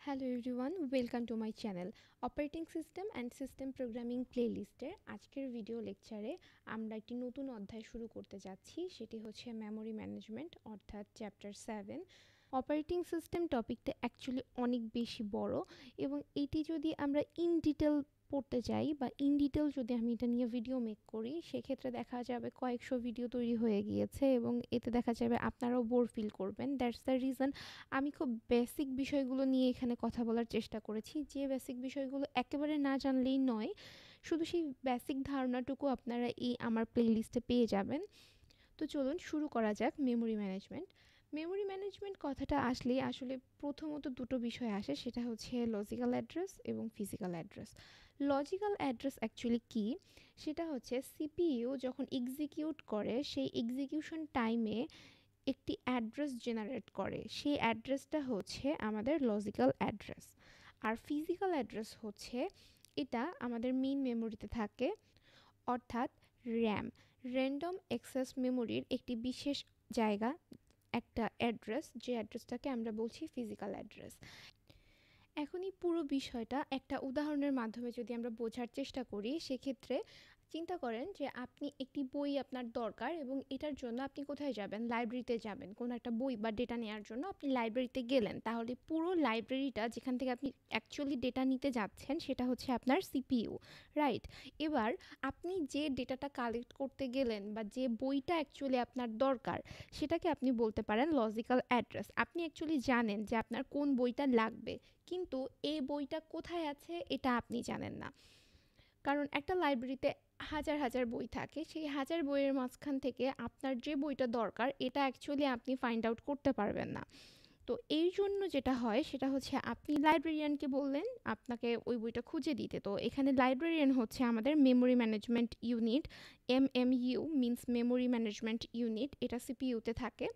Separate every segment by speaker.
Speaker 1: Hello everyone, welcome to my channel operating system and system programming প্লেলিস্টের আজকের video লেকচারে আমরা একটি নতুন অধ্যায় শুরু করতে যাচ্ছি। সেটি হচ্ছে মেমোরি ম্যানেজমেন্ট অর্থাৎ চ্যাপ্টার 7। অপারেটিং সিস্টেম টপিকটা অ্যাকচুয়ালি অনেক বেশি বড় এবং এটি যদি আমরা ইন ডিটেল পড়তে যাই বা ইন ডিটেল যদি আমি এটা নিয়ে ভিডিও মেক করি, সেক্ষেত্রে দেখা যাবে কয়েকশো ভিডিও তৈরি হয়ে গিয়েছে এবং এতে দেখা যাবে আপনারাও বোর ফিল করবেন। দ্যাটস দ্য রিজন আমি খুব বেসিক বিষয়গুলো নিয়ে এখানে কথা বলার চেষ্টা করেছি, যে বেসিক বিষয়গুলো একেবারে না জানলেই নয়, শুধু সেই বেসিক ধারণাটুকু আপনারা এই আমার প্লেলিস্টে পেয়ে যাবেন। তো চলুন শুরু করা যাক। মেমোরি ম্যানেজমেন্ট কথাটা আসলে প্রথমত দুটো বিষয় আসে, সেটা হচ্ছে লজিক্যাল অ্যাড্রেস এবং physical address. Logical address actually কী, সেটা হচ্ছে সিপিইউ যখন এক্সিকিউট করে সেই এক্সিকিউশন টাইমে একটি অ্যাড্রেস জেনারেট করে, সেই অ্যাড্রেসটা হচ্ছে আমাদের লজিক্যাল অ্যাড্রেস। আর ফিজিক্যাল অ্যাড্রেস হচ্ছে এটা আমাদের মেইন মেমোরিতে থাকে, অর্থাৎ র্যাম, র্যান্ডম অ্যাক্সেস মেমোরির একটি বিশেষ জায়গা, একটা অ্যাড্রেস, যে অ্যাড্রেসটাকে আমরা বলছি ফিজিক্যাল অ্যাড্রেস। এখন এই পুরো বিষয়টা একটা উদাহরণের মাধ্যমে যদি আমরা বোঝার চেষ্টা করি, সেক্ষেত্রে চিন্তা করেন যে আপনি একটি বই আপনার দরকার এবং এটার জন্য আপনি কোথায় যাবেন, লাইব্রেরিতে যাবেন, কোনো একটা বই বা ডেটা নেওয়ার জন্য আপনি লাইব্রেরিতে গেলেন। তাহলে পুরো লাইব্রেরিটা যেখান থেকে আপনি অ্যাকচুয়ালি ডেটা নিতে যাচ্ছেন সেটা হচ্ছে আপনার সিপিইউ, রাইট? এবার আপনি যে ডেটাটা কালেক্ট করতে গেলেন বা যে বইটা অ্যাকচুয়ালি আপনার দরকার, সেটাকে আপনি বলতে পারেন লজিক্যাল অ্যাড্রেস। আপনি অ্যাকচুয়ালি জানেন যে আপনার কোন বইটা লাগবে, কিন্তু এই বইটা কোথায় আছে এটা আপনি জানেন না, কারণ একটা লাইব্রেরিতে হাজার হাজার বই থাকে। সেই হাজার বইয়ের মাঝখান থেকে আপনার যে বইটা দরকার এটা অ্যাকচুয়ালি আপনি ফাইন্ড আউট করতে পারবেন না। তো এই জন্য যেটা হয় সেটা হচ্ছে আপনি লাইব্রেরিয়ানকে বললেন আপনাকে ওই বইটা খুঁজে দিতে। তো এখানে লাইব্রেরিয়ান হচ্ছে আমাদের memory management unit, MMU means memory management unit, এটা সিপিইউতে থাকে।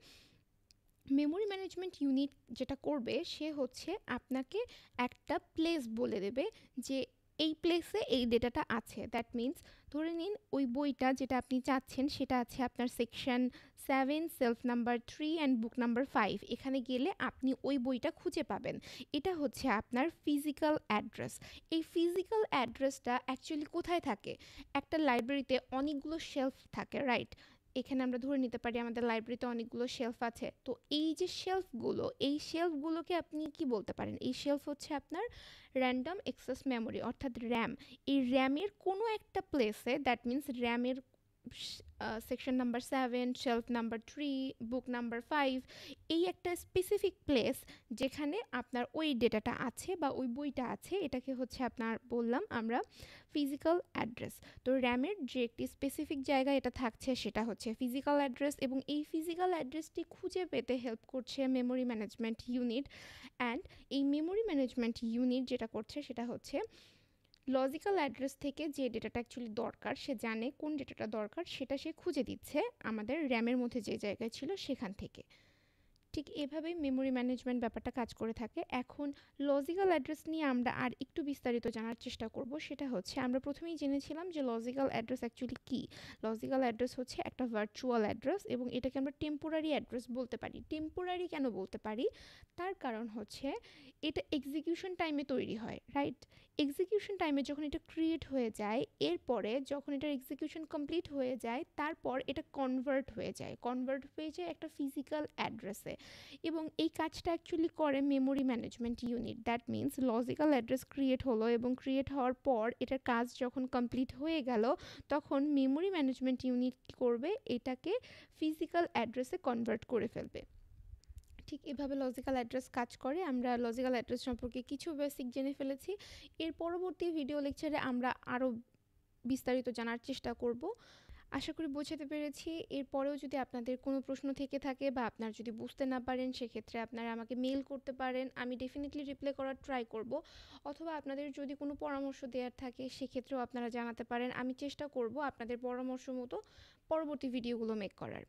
Speaker 1: মেমোরি ম্যানেজমেন্ট ইউনিট যেটা করবে, সে হচ্ছে আপনাকে একটা প্লেস বলে দেবে যে এই প্লেসে এই ডেটাটা আছে। দ্যাট মিন্স ধরে নিন ওই বইটা যেটা আপনি চাচ্ছেন সেটা আছে আপনার section 7, self number 3 and book number 5। এখানে গেলে আপনি ওই বইটা খুঁজে পাবেন। এটা হচ্ছে আপনার ফিজিক্যাল অ্যাড্রেস। এই ফিজিক্যাল অ্যাড্রেসটা অ্যাকচুয়ালি কোথায় থাকে? একটা লাইব্রেরিতে অনেকগুলো শেলফ থাকে, রাইট? এখানে আমরা ধরে নিতে পারি আমাদের লাইব্রেরিতে অনেকগুলো শেলফ আছে। তো এই যে শেলফগুলো, এই শেলফগুলোকে আপনি কি বলতে পারেন? এই শেলফ হচ্ছে আপনার র্যান্ডম অ্যাক্সেস মেমোরি অর্থাৎ র্যাম। এই র্যামের কোনো একটা প্লেসে, দ্যাট মিন্স র্যামের section number 7, shelf number 3, book number 5, এই একটা স্পেসিফিক প্লেস যেখানে আপনার ওই ডেটাটা আছে বা ওই বইটা আছে, এটাকে হচ্ছে আপনার বললাম আমরা ফিজিক্যাল অ্যাড্রেস। তো র্যামের যে একটি স্পেসিফিক জায়গা এটা থাকছে সেটা হচ্ছে ফিজিক্যাল অ্যাড্রেস, এবং এই ফিজিক্যাল অ্যাড্রেসটি খুঁজে পেতে হেল্প করছে মেমোরি ম্যানেজমেন্ট ইউনিট। অ্যান্ড এই মেমোরি ম্যানেজমেন্ট ইউনিট যেটা করছে সেটা হচ্ছে লজিক্যাল অ্যাড্রেস থেকে যে ডেটাটা অ্যাকচুয়ালি দরকার, সে জানে কোন ডেটাটা দরকার, সেটা সে খুঁজে দিচ্ছে আমাদের র্যামের মধ্যে যে জায়গায় ছিল সেখান থেকে। ঠিক এভাবেই মেমোরি ম্যানেজমেন্ট ব্যাপারটা কাজ করে থাকে। এখন লজিক্যাল অ্যাড্রেস নিয়ে আমরা আর একটু বিস্তারিত জানার চেষ্টা করব। সেটা হচ্ছে আমরা প্রথমেই জেনেছিলাম যে লজিক্যাল অ্যাড্রেস অ্যাকচুয়ালি কী। লজিক্যাল অ্যাড্রেস হচ্ছে একটা ভার্চুয়াল অ্যাড্রেস এবং এটাকে আমরা টেম্পোরারি অ্যাড্রেস বলতে পারি। টেম্পোরারি কেন বলতে পারি? তার কারণ হচ্ছে এটা এক্সিকিউশন টাইমে তৈরি হয়, রাইট? এক্সিকিউশন টাইমে যখন এটা ক্রিয়েট হয়ে যায়, এরপরে যখন এটার এক্সিকিউশন কমপ্লিট হয়ে যায়, তারপর এটা কনভার্ট হয়ে যায় একটা ফিজিক্যাল অ্যাড্রেসে। এবং এই কাজটা অ্যাকচুয়ালি করে memory management unit. That means logical address create হলো এবং ক্রিয়েট হওয়ার পর এটার কাজ যখন কমপ্লিট হয়ে গেল, তখন মেমোরি ম্যানেজমেন্ট ইউনিট কী করবে? এটাকে ফিজিক্যাল অ্যাড্রেসে কনভার্ট করে ফেলবে। ঠিক এভাবে লজিক্যাল অ্যাড্রেস কাজ করে। আমরা লজিক্যাল অ্যাড্রেস সম্পর্কে কিছু বেসিক জেনে ফেলেছি। এর পরবর্তী ভিডিও লেকচারে আমরা আরও বিস্তারিত জানার চেষ্টা করব। আশা করি বোঝাতে পেরেছি। এরপরেও যদি আপনাদের কোনো প্রশ্ন থেকে থাকে বা আপনারা যদি বুঝতে না পারেন, সেক্ষেত্রে আপনারা আমাকে মেল করতে পারেন, আমি ডেফিনেটলি রিপ্লাই করার ট্রাই করব। অথবা আপনাদের যদি কোনো পরামর্শ দেওয়ার থাকে সেক্ষেত্রেও আপনারা জানাতে পারেন। আমি চেষ্টা করব আপনাদের পরামর্শ মতো পরবর্তী ভিডিওগুলো মেক করার।